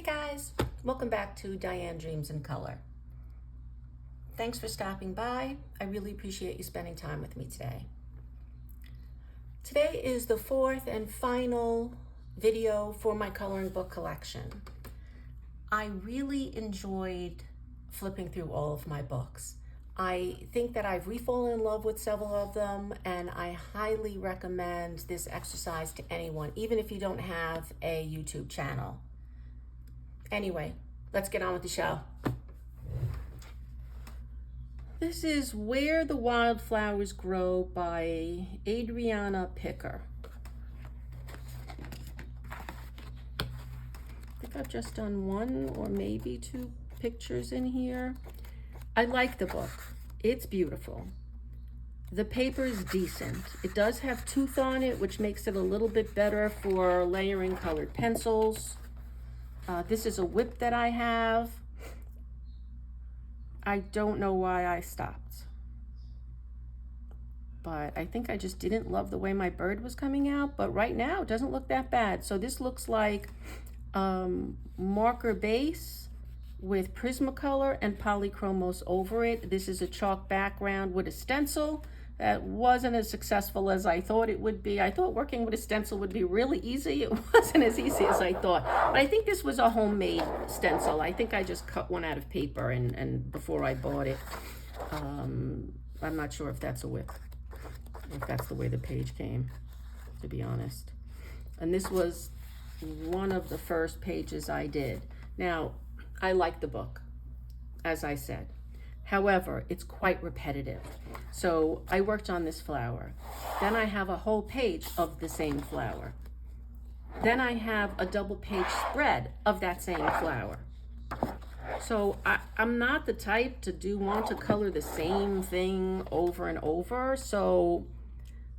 guys, welcome back to Diane Dreams in Color. Thanks for stopping by. I really appreciate you spending time with me today. Today is the fourth and final video for my coloring book collection. I really enjoyed flipping through all of my books. I think that I've re-fallen in love with several of them, and I highly recommend this exercise to anyone, even if you don't have a YouTube channel. Anyway, let's get on with the show. This is Where the Wildflowers Grow by Adriana Picker. I think I've just done one or maybe two pictures in here. I like the book. It's beautiful. The paper is decent. It does have tooth on it, which makes it a little bit better for layering colored pencils. This is a whip that I have. I don't know why I stopped, but I think I just didn't love the way my bird was coming out. But right now it doesn't look that bad. So this looks like marker base with Prismacolor and Polychromos over it. This is a chalk background with a stencil. That wasn't as successful as I thought it would be. I thought working with a stencil would be really easy. It wasn't as easy as I thought. But I think this was a homemade stencil. I think I just cut one out of paper and before I bought it. I'm not sure if that's a whip, if that's the way the page came, to be honest. And this was one of the first pages I did. Now, I like the book, as I said. However, it's quite repetitive. So I worked on this flower. Then I have a whole page of the same flower. Then I have a double page spread of that same flower. So I'm not the type to want to color the same thing over and over. So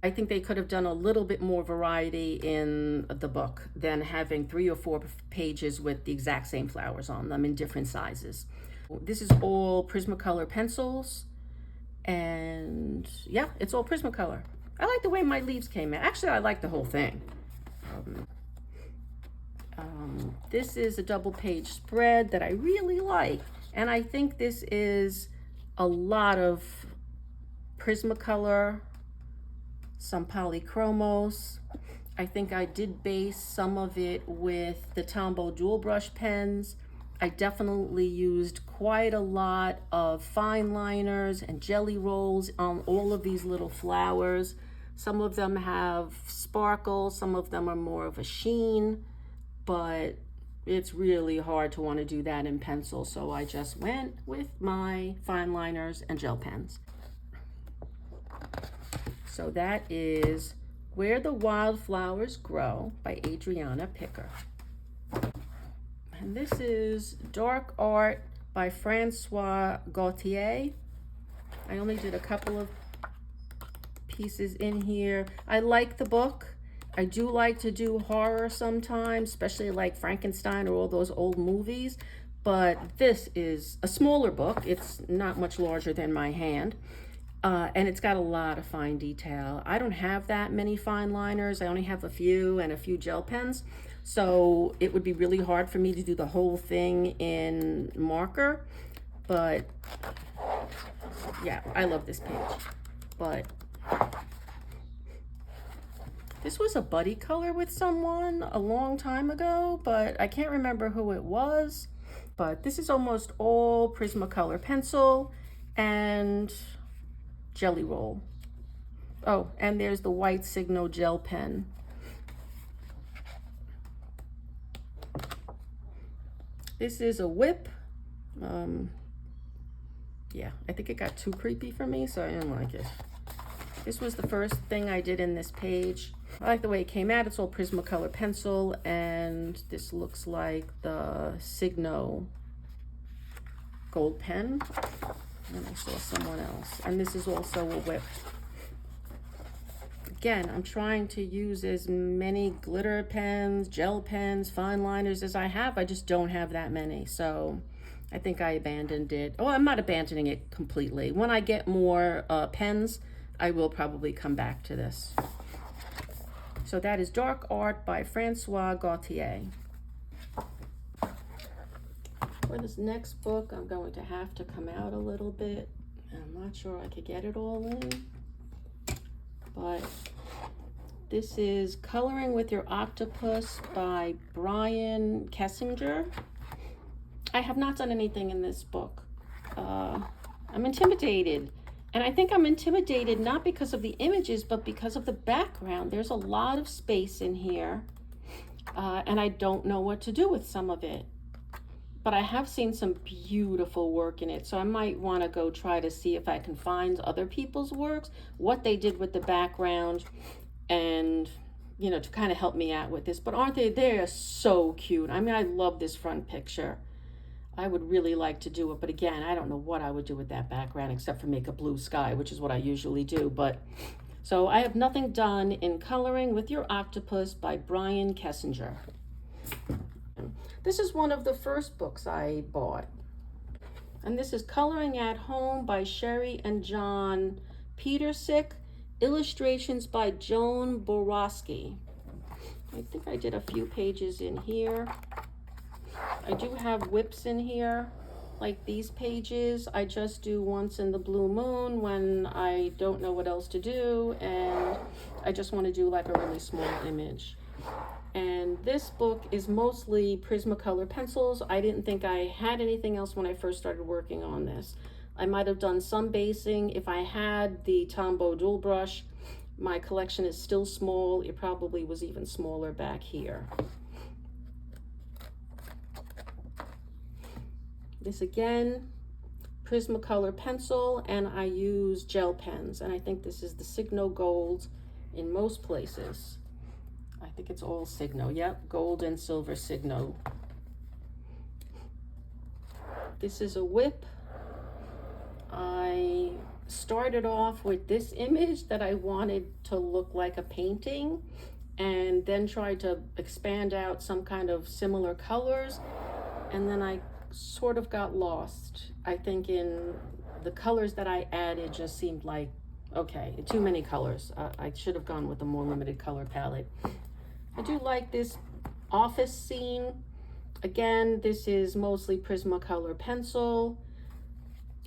I think they could have done a little bit more variety in the book than having 3 or 4 pages with the exact same flowers on them in different sizes. This is all Prismacolor pencils, and yeah, it's all Prismacolor. I like the way my leaves came out. Actually, I like the whole thing. This is a double page spread that I really like, and I think this is a lot of Prismacolor, some Polychromos. I think I did base some of it with the Tombow dual brush pens. I definitely used quite a lot of fine liners and jelly rolls on all of these little flowers. Some of them have sparkle, some of them are more of a sheen, but it's really hard to want to do that in pencil, so I just went with my fine liners and gel pens. So that is Where the Wildflowers Grow by Adriana Picker. And this is Dark Art by Francois Gauthier. I only did a couple of pieces in here. I like the book. I do like to do horror sometimes, especially like Frankenstein or all those old movies. But this is a smaller book. It's not much larger than my hand. And it's got a lot of fine detail. I don't have that many fine liners. I only have a few and a few gel pens. So it would be really hard for me to do the whole thing in marker. But yeah, I love this page. But this was a buddy color with someone a long time ago, but I can't remember who it was. But this is almost all Prismacolor pencil and jelly roll. Oh, and there's the white Signo gel pen. This is a whip. Yeah, I think it got too creepy for me, so I didn't like it. This was the first thing I did in this page. I like the way it came out. It's all Prismacolor pencil, and this looks like the Signo gold pen. And I saw someone else. And this is also a whip. Again, I'm trying to use as many glitter pens, gel pens, fine liners as I have. I just don't have that many. So I think I abandoned it. Oh, I'm not abandoning it completely. When I get more pens, I will probably come back to this. So that is Dark Art by Francois Gauthier. for this next book, I'm going to have to come out a little bit. I'm not sure I could get it all in, but this is Coloring with Your Octopus by Brian Kessinger. I have not done anything in this book. I'm intimidated. And I think I'm intimidated not because of the images, but because of the background. There's a lot of space in here, and I don't know what to do with some of it. But I have seen some beautiful work in it, so I might want to go try to see if I can find other people's works, what they did with the background, and, you know, to kind of help me out with this. But aren't they? They are so cute. I mean, I love this front picture. I would really like to do it, but again, I don't know what I would do with that background except for make a blue sky, which is what I usually do. But so I have nothing done in Coloring with Your Octopus by Brian Kessinger. This is one of the first books I bought. And this is Coloring at Home by Sherry and John Petersick. Illustrations by Joan Borowski. I think I did a few pages in here. I do have whips in here, like these pages. I just do once in the blue moon when I don't know what else to do, and I just want to do like a really small image. And this book is mostly Prismacolor pencils. I didn't think I had anything else when I first started working on this. I might have done some basing. If I had the Tombow dual brush, my collection is still small. It probably was even smaller back here. This again, Prismacolor pencil, and I use gel pens, and I think this is the Signo Gold in most places. I think it's all Signo. Yep, gold and silver Signo. This is a whip. I started off with this image that I wanted to look like a painting, and then tried to expand out some kind of similar colors, and then I sort of got lost. I think in the colors that I added just seemed like, okay, too many colors. I should have gone with a more limited color palette. I do like this office scene. Again, this is mostly Prismacolor pencil.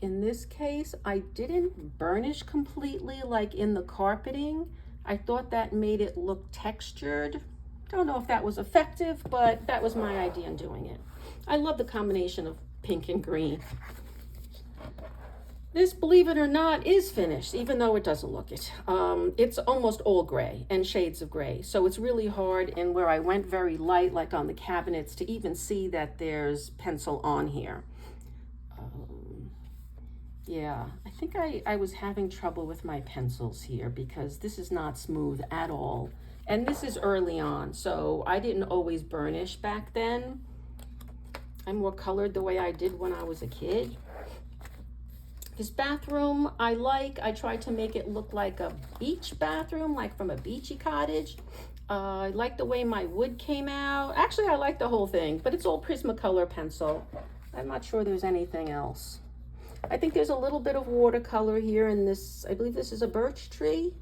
In this case, I didn't burnish completely like in the carpeting. I thought that made it look textured. Don't know if that was effective, but that was my idea in doing it. I love the combination of pink and green. This, believe it or not, is finished, even though it doesn't look it. It's almost all gray and shades of gray. So it's really hard, and where I went very light, like on the cabinets, to even see that there's pencil on here. Yeah, I think I was having trouble with my pencils here because this is not smooth at all. And this is early on, so I didn't always burnish back then. I more colored the way I did when I was a kid. This bathroom I like. I tried to make it look like a beach bathroom, like from a beachy cottage. I like the way my wood came out. Actually, I like the whole thing, but it's all Prismacolor pencil. I'm not sure there's anything else. I think there's a little bit of watercolor here in this. I believe this is a birch tree.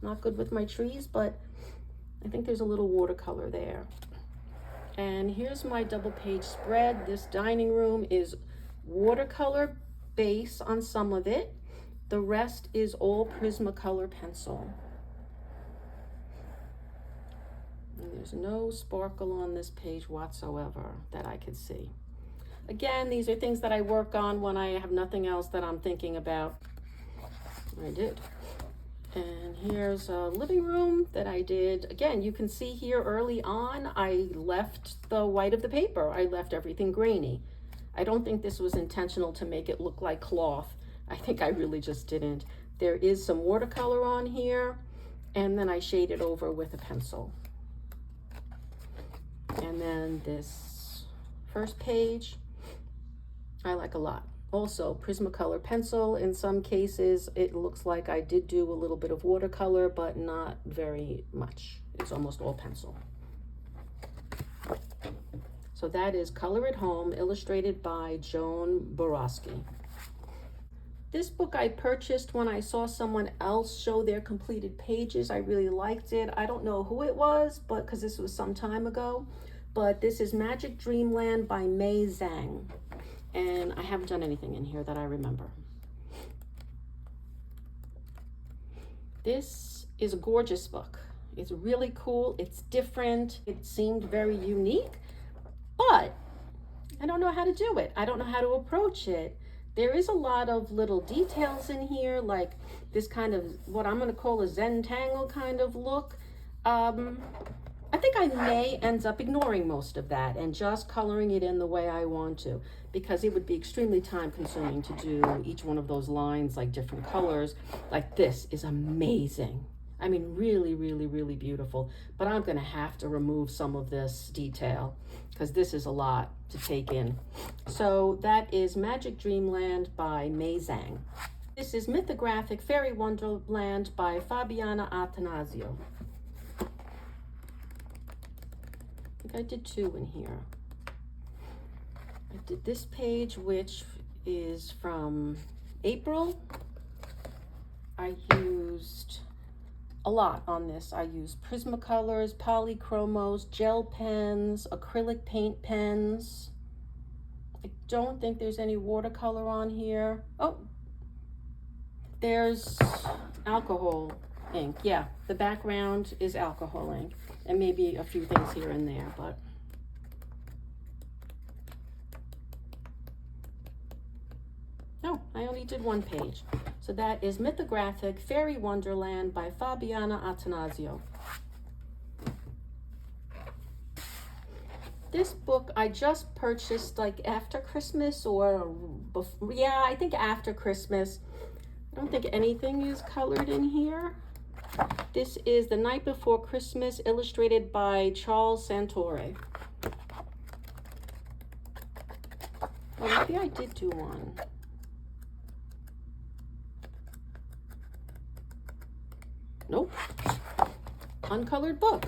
Not good with my trees, but I think there's a little watercolor there. And here's my double page spread. This dining room is watercolor base on some of it. The rest is all Prismacolor pencil. And there's no sparkle on this page whatsoever that I could see. Again, these are things that I work on when I have nothing else that I'm thinking about. I did. And here's a living room that I did. Again, you can see here early on, I left the white of the paper. I left everything grainy. I don't think this was intentional to make it look like cloth. I think I really just didn't. There is some watercolor on here, and then I shaded over with a pencil. And then this first page, I like a lot. Also, Prismacolor pencil. In some cases, it looks like I did do a little bit of watercolor, but not very much. It's almost all pencil. So that is Color at Home, illustrated by Joan Borowski. This book I purchased when I saw someone else show their completed pages. I really liked it. I don't know who it was, but because this was some time ago. But this is Magic Dreamland by Mei Zhang. And I haven't done anything in here that I remember. This is a gorgeous book. It's really cool. It's different. It seemed very unique, but I don't know how to do it. I don't know how to approach it. There is a lot of little details in here, like this kind of what I'm going to call a Zentangle kind of look. I think I may end up ignoring most of that and just coloring it in the way I want to, because it would be extremely time consuming to do each one of those lines like different colors. Like this is amazing. I mean, really, really, really beautiful. But I'm going to have to remove some of this detail because this is a lot to take in. So that is Magic Dreamland by Mei Zhang. This is Mythographic Fairy Wonderland by Fabiana Attanasio. I think I did two in here. I did this page, which is from April. I used a lot on this. I used Prismacolors, Polychromos, gel pens, acrylic paint pens. I don't think there's any watercolor on here. Oh, there's alcohol ink. Yeah, the background is alcohol ink. And maybe a few things here and there, but no, I only did one page. So that is Mythographic Fairy Wonderland by Fabiana Attanasio. This book I just purchased like after Christmas or before, yeah, I think after Christmas. I don't think anything is colored in here. This is The Night Before Christmas, illustrated by Charles Santore. Oh, maybe I did do one. Nope. Uncolored book.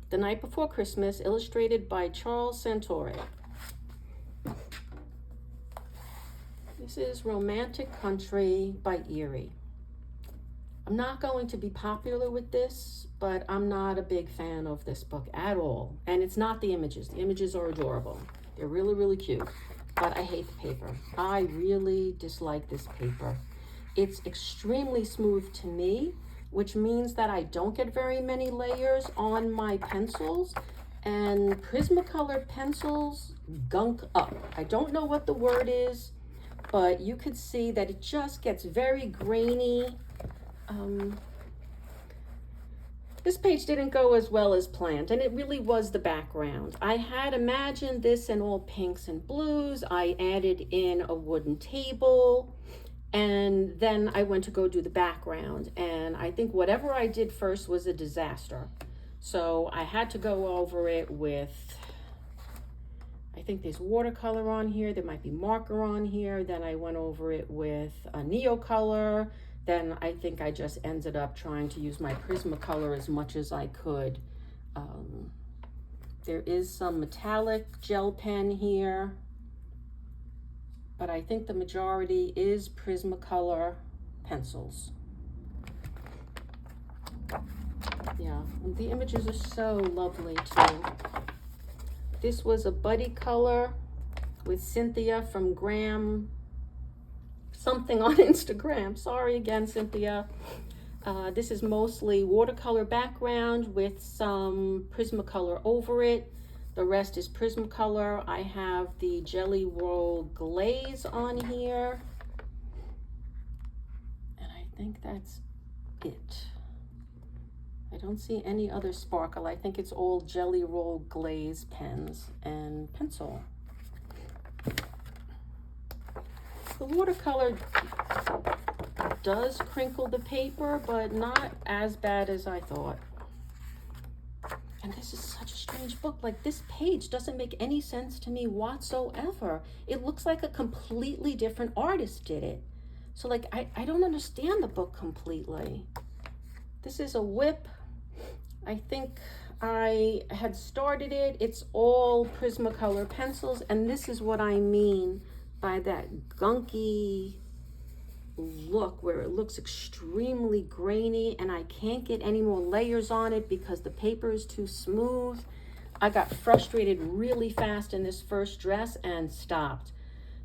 The Night Before Christmas, illustrated by Charles Santore. This is Romantic Country by Erie. I'm not going to be popular with this, but I'm not a big fan of this book at all. And it's not the images. The images are adorable. They're really, really cute. But I hate the paper. I really dislike this paper. It's extremely smooth to me, which means that I don't get very many layers on my pencils. And Prismacolor pencils gunk up. I don't know what the word is, but you could see that it just gets very grainy. This page didn't go as well as planned, and it really was the background. I had imagined this in all pinks and blues. I added in a wooden table, and then I went to go do the background, and I think whatever I did first was a disaster. So I had to go over it with, I think there's watercolor on here, there might be marker on here, then I went over it with a Neocolor. Then I think I just ended up trying to use my Prismacolor as much as I could. There is some metallic gel pen here, but I think the majority is Prismacolor pencils. Yeah, the images are so lovely too. This was a buddy color with Cynthia from Graham something on Instagram. Sorry again, Cynthia. This is mostly watercolor background with some Prismacolor over it. The rest is Prismacolor. I have the Jelly Roll glaze on here. And I think that's it. I don't see any other sparkle. I think it's all Jelly Roll glaze pens and pencil. The watercolor does crinkle the paper, but not as bad as I thought. And this is such a strange book. Like, this page doesn't make any sense to me whatsoever. It looks like a completely different artist did it. So, like, I don't understand the book completely. This is a whip. I think I had started it. It's all Prismacolor pencils, and this is what I mean by that gunky look where it looks extremely grainy and I can't get any more layers on it because the paper is too smooth. I got frustrated really fast in this first dress and stopped.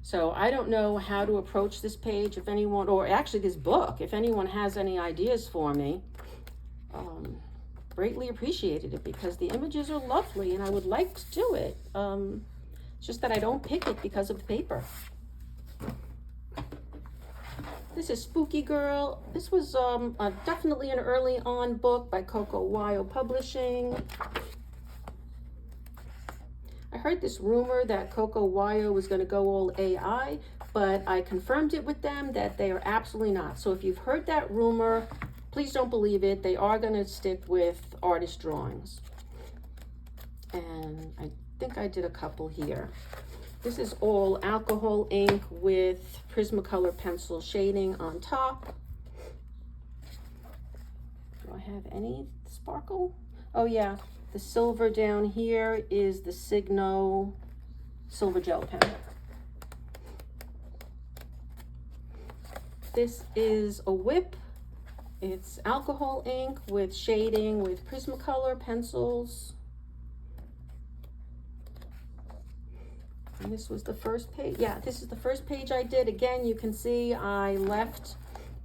So I don't know how to approach this page. If anyone, or actually this book, if anyone has any ideas for me, greatly appreciated it, because the images are lovely and I would like to do it. It's just that I don't pick it because of the paper. This is Spooky Girl. This was definitely an early on book by Coco Wyo Publishing. I heard this rumor that Coco Wyo was going to go all AI, but I confirmed it with them that they are absolutely not. So if you've heard that rumor, please don't believe it. They are going to stick with artist drawings. And I think I did a couple here. This is all alcohol ink with Prismacolor pencil shading on top. Do I have any sparkle? Oh yeah, the silver down here is the Signo silver gel pen. This is a whip. It's alcohol ink with shading with Prismacolor pencils. And this was the first page. Yeah, this is the first page I did. Again, you can see I left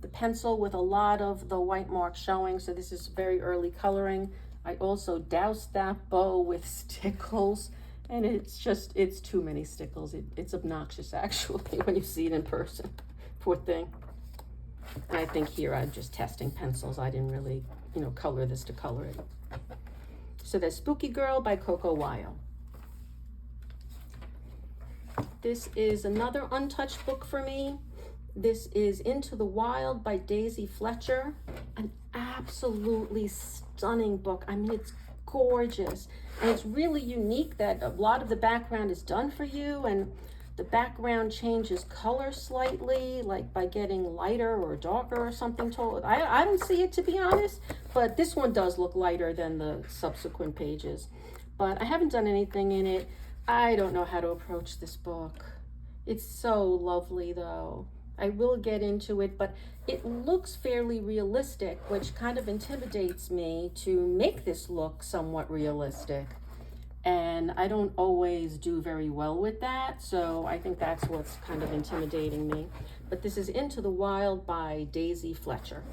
the pencil with a lot of the white mark showing, so this is very early coloring. I also doused that bow with stickles, and it's too many stickles. It's obnoxious, actually, when you see it in person. Poor thing. And I think here I'm just testing pencils. I didn't really, color this to color it. So there's Spooky Girl by Coco Wyo. This is another untouched book for me. This is Into the Wild by Daisy Fletcher. An absolutely stunning book. I mean, it's gorgeous. And it's really unique that a lot of the background is done for you, and the background changes color slightly, like by getting lighter or darker or something. I don't see it, to be honest, but this one does look lighter than the subsequent pages. But I haven't done anything in it. I don't know how to approach this book. It's so lovely, though. I will get into it, but it looks fairly realistic, which kind of intimidates me to make this look somewhat realistic. And I don't always do very well with that, so I think that's what's kind of intimidating me. But this is Into the Wild by Daisy Fletcher.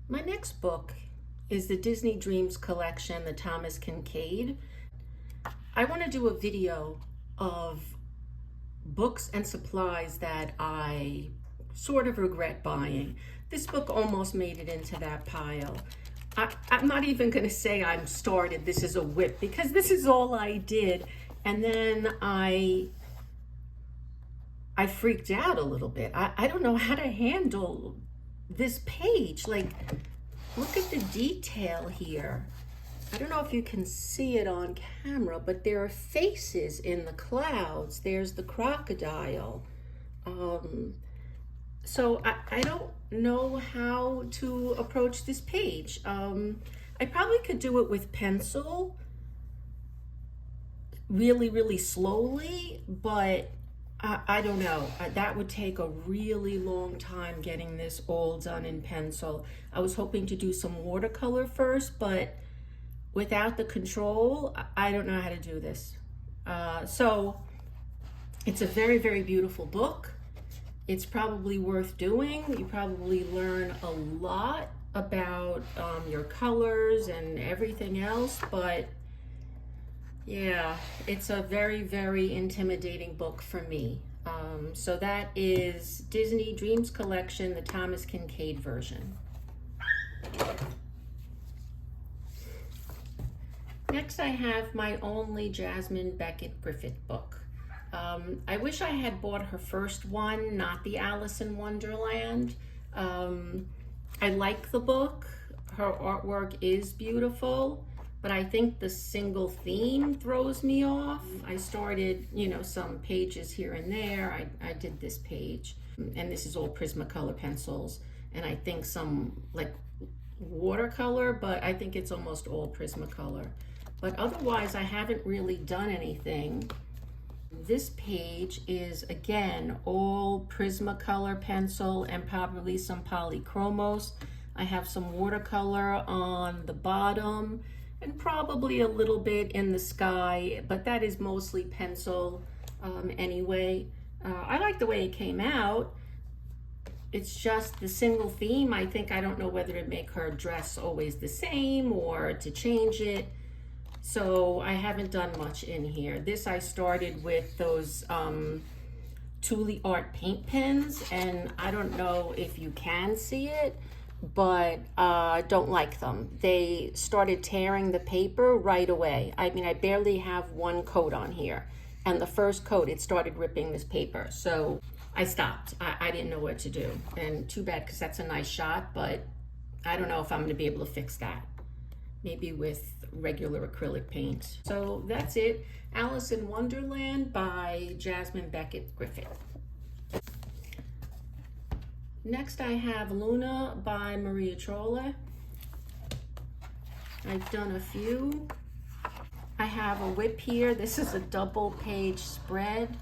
My next book is the Disney Dreams collection, the Thomas Kinkade. I want to do a video of books and supplies that I sort of regret buying. This book almost made it into that pile. I'm not even going to say I'm started. This is a whip, because this is all I did. And then I freaked out a little bit. I don't know how to handle this page. Like, look at the detail here. I don't know if you can see it on camera, but there are faces in the clouds. There's the crocodile. So I don't know how to approach this page. I probably could do it with pencil really, really slowly, but I don't know. That would take a really long time getting this all done in pencil. I was hoping to do some watercolor first, but without the control, I don't know how to do this. So it's a very, very beautiful book. It's probably worth doing. You probably learn a lot about your colors and everything else, but yeah, it's a very, very intimidating book for me. So that is Disney Dreams Collection, the Thomas Kinkade version. Next, I have my only Jasmine Beckett Griffith book. I wish I had bought her first one, not the Alice in Wonderland. I like the book. Her artwork is beautiful, but I think the single theme throws me off. I started, some pages here and there. I did this page, and this is all Prismacolor pencils, and I think some like watercolor, but I think it's almost all Prismacolor. But otherwise, I haven't really done anything. This page is, again, all Prismacolor pencil and probably some polychromos. I have some watercolor on the bottom, and probably a little bit in the sky, but that is mostly pencil anyway. I like the way it came out. It's just the single theme. I don't know whether to make her dress always the same or to change it. So I haven't done much in here. This I started with those Thule Art paint pens, and I don't know if you can see it, but don't like them. They started tearing the paper right away. I mean, I barely have one coat on here, and the first coat, it started ripping this paper. So I stopped. I didn't know what to do, and too bad, because that's a nice shot, but I don't know if I'm going to be able to fix that. Maybe with regular acrylic paint. So that's it. Alice in Wonderland by Jasmine Beckett Griffith. Next I have Luna by Maria Trolle. I've done a few. I have a whip here. This is a double page spread.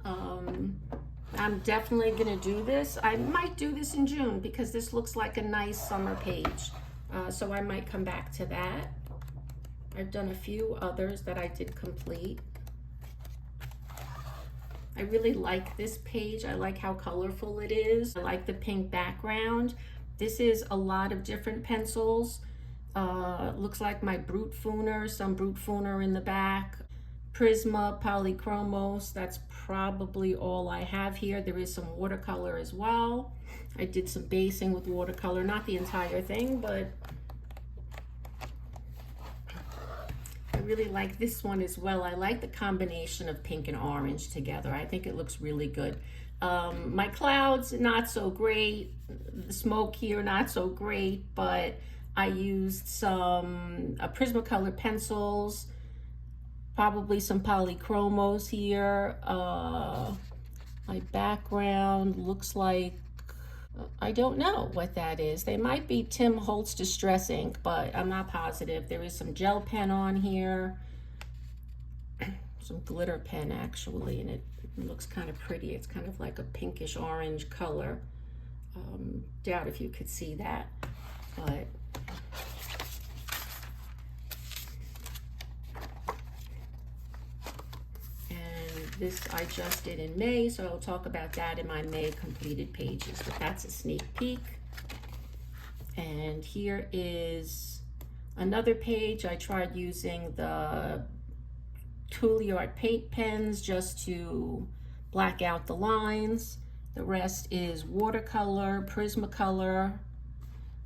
I'm definitely gonna do this. I might do this in June because this looks like a nice summer page. So I might come back to that. I've done a few others that I did complete. I really like this page. I like how colorful it is. I like the pink background. This is a lot of different pencils. Looks like my Brute Fooner, some Brute Fooner in the back. Prisma, Polychromos, that's probably all I have here. There is some watercolor as well. I did some basing with watercolor, not the entire thing, but I really like this one as well. I like the combination of pink and orange together. I think it looks really good. My clouds, not so great. The smoke here, not so great, but I used some Prismacolor pencils, probably some Polychromos here. My background looks like, I don't know what that is. They might be Tim Holtz Distress ink, but I'm not positive. There is some gel pen on here, some glitter pen actually, and it looks kind of pretty. It's kind of like a pinkish orange color. Doubt if you could see that, but this I just did in May, so I'll talk about that in my May completed pages, but that's a sneak peek. And here is another page. I tried using the Thule Art paint pens just to black out the lines. The rest is watercolor, Prismacolor.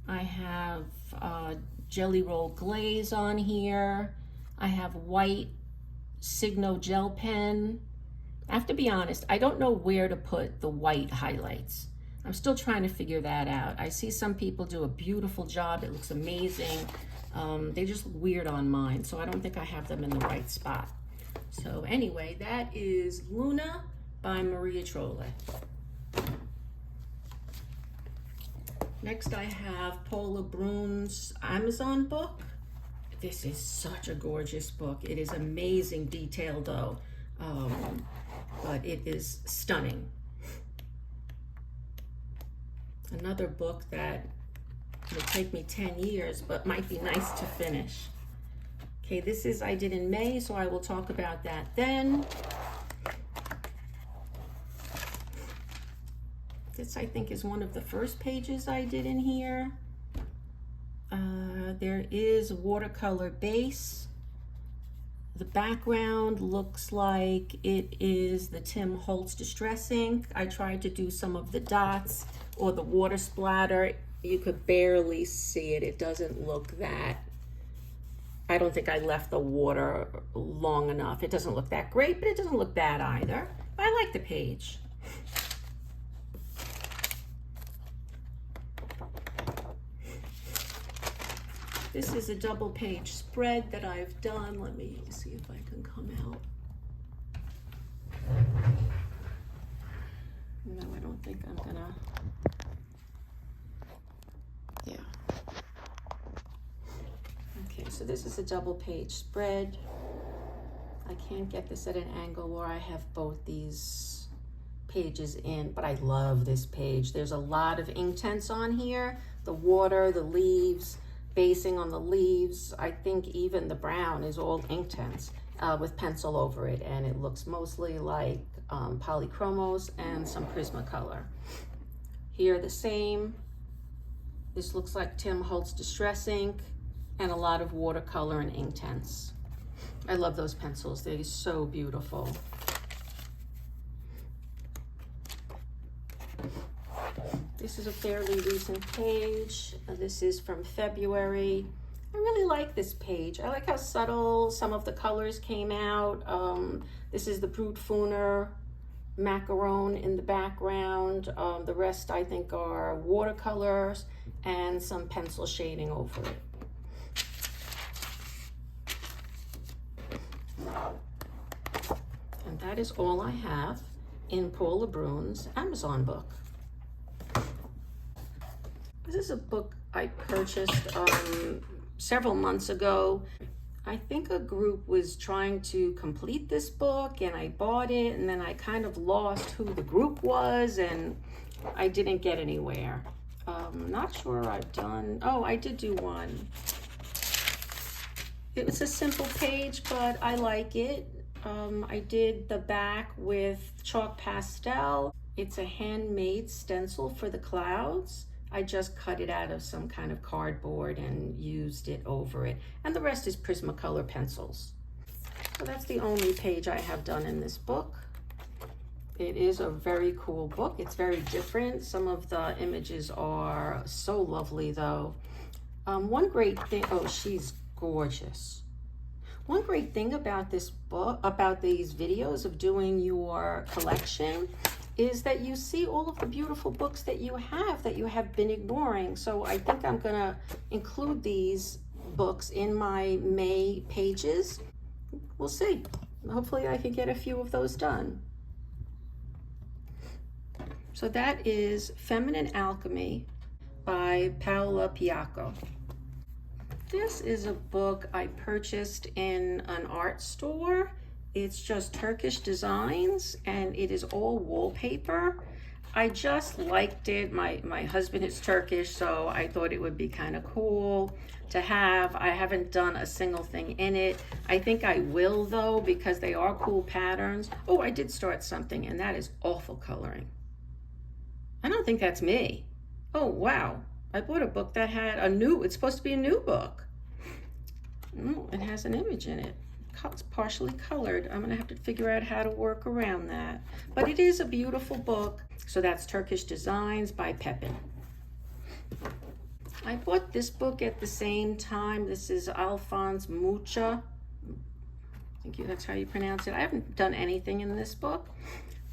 I have Jelly Roll Glaze on here. I have white Signo gel pen. I have to be honest, I don't know where to put the white highlights. I'm still trying to figure that out. I see some people do a beautiful job. It looks amazing. They just look weird on mine, so I don't think I have them in the right spot. So anyway, that is Luna by Maria Trolle. Next I have Paula Brune's Amazon book. This is such a gorgeous book. It is amazing detail though, but it is stunning. Another book that will take me 10 years, but might be nice to finish. Okay, this is I did in May, so I will talk about that then. This I think is one of the first pages I did in here. There is watercolor base. The background looks like it is the Tim Holtz Distress ink. I tried to do some of the dots or the water splatter. You could barely see it. It doesn't look that. I don't think I left the water long enough. It doesn't look that great, but it doesn't look bad either. But I like the page. This is a double page spread that I've done. Let me see if I can come out. No, I don't think I'm gonna. Yeah. Okay, so this is a double page spread. I can't get this at an angle where I have both these pages in, but I love this page. There's a lot of Inktense on here. The water, the leaves, basing on the leaves. I think even the brown is all Inktense with pencil over it, and it looks mostly like polychromos and some Prismacolor. Here the same. This looks like Tim Holtz Distress Ink and a lot of watercolor and Inktense. I love those pencils. They're so beautiful. This is a fairly recent page. This is from February. I really like this page. I like how subtle some of the colors came out. This is the Brut Funer macaron in the background. The rest I think are watercolors and some pencil shading over it. And that is all I have in Paula Bruun's Amazon book. This is a book I purchased several months ago. I think a group was trying to complete this book and I bought it, and then I kind of lost who the group was and I didn't get anywhere. Not sure I've done, oh, I did do one. It was a simple page, but I like it. I did the back with chalk pastel. It's a handmade stencil for the clouds. I just cut it out of some kind of cardboard and used it over it. And the rest is Prismacolor pencils. So that's the only page I have done in this book. It is a very cool book. It's very different. Some of the images are so lovely though. One great thing, oh, she's gorgeous. One great thing about this book, about these videos of doing your collection, is that you see all of the beautiful books that you have been ignoring. So I think I'm gonna include these books in my May pages. We'll see. Hopefully I can get a few of those done. So that is Feminine Alchemy by Paola Piacco. This is a book I purchased in an art store. It's just Turkish designs and it is all wallpaper. I just liked it. My husband is Turkish, so I thought it would be kind of cool to have. I haven't done a single thing in it. I think I will though, because they are cool patterns. Oh, I did start something, and that is awful coloring. I don't think that's me. Oh, wow. I bought a book that had it's supposed to be a new book. Oh, it has an image in it. It's partially colored. I'm gonna have to figure out how to work around that. But it is a beautiful book. So that's Turkish Designs by Pepin. I bought this book at the same time. This is Alphonse Mucha. I think that's how you pronounce it. I haven't done anything in this book.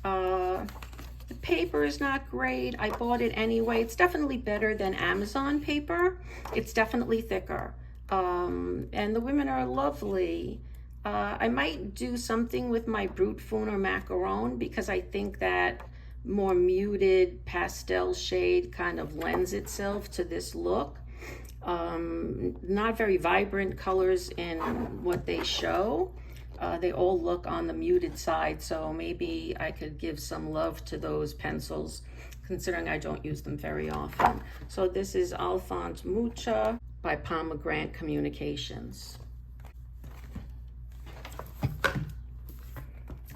The paper is not great. I bought it anyway. It's definitely better than Amazon paper. It's definitely thicker. And the women are lovely. I might do something with my Brut Funer macaron because I think that more muted pastel shade kind of lends itself to this look. Not very vibrant colors in what they show. They all look on the muted side, so maybe I could give some love to those pencils, considering I don't use them very often. So this is Alphonse Mucha by Pomegranate Communications.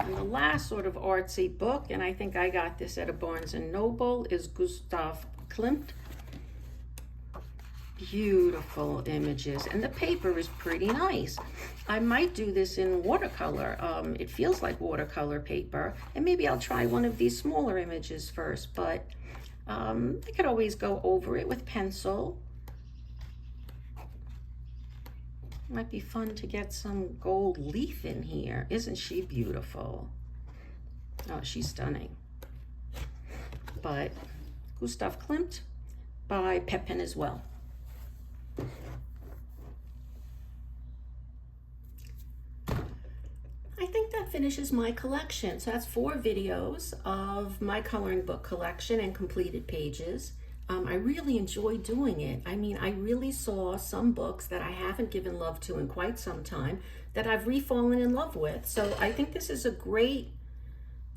And the last sort of artsy book, and I think I got this at a Barnes & Noble, is Gustav Klimt. Beautiful images, and the paper is pretty nice. I might do this in watercolor. It feels like watercolor paper, and maybe I'll try one of these smaller images first, but I could always go over it with pencil. Might be fun to get some gold leaf in here. Isn't she beautiful? Oh, she's stunning. But Gustav Klimt by Pepin as well. I think that finishes my collection. So that's 4 videos of my coloring book collection and completed pages. I really enjoy doing it. I mean, I really saw some books that I haven't given love to in quite some time that I've re-fallen in love with. So I think this is a great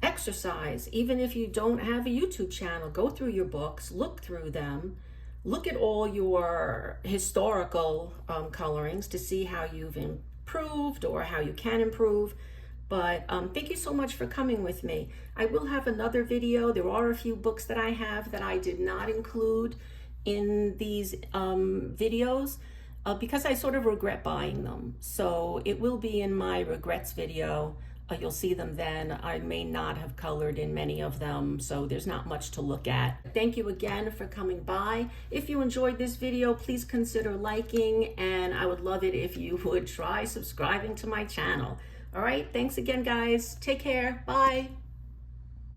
exercise. Even if you don't have a YouTube channel, go through your books, look through them, look at all your historical colorings to see how you've improved or how you can improve. But thank you so much for coming with me. I will have another video. There are a few books that I have that I did not include in these videos because I sort of regret buying them. So it will be in my regrets video. You'll see them then. I may not have colored in many of them, so there's not much to look at. Thank you again for coming by. If you enjoyed this video, please consider liking, and I would love it if you would try subscribing to my channel. All right, thanks again, guys. Take care. Bye.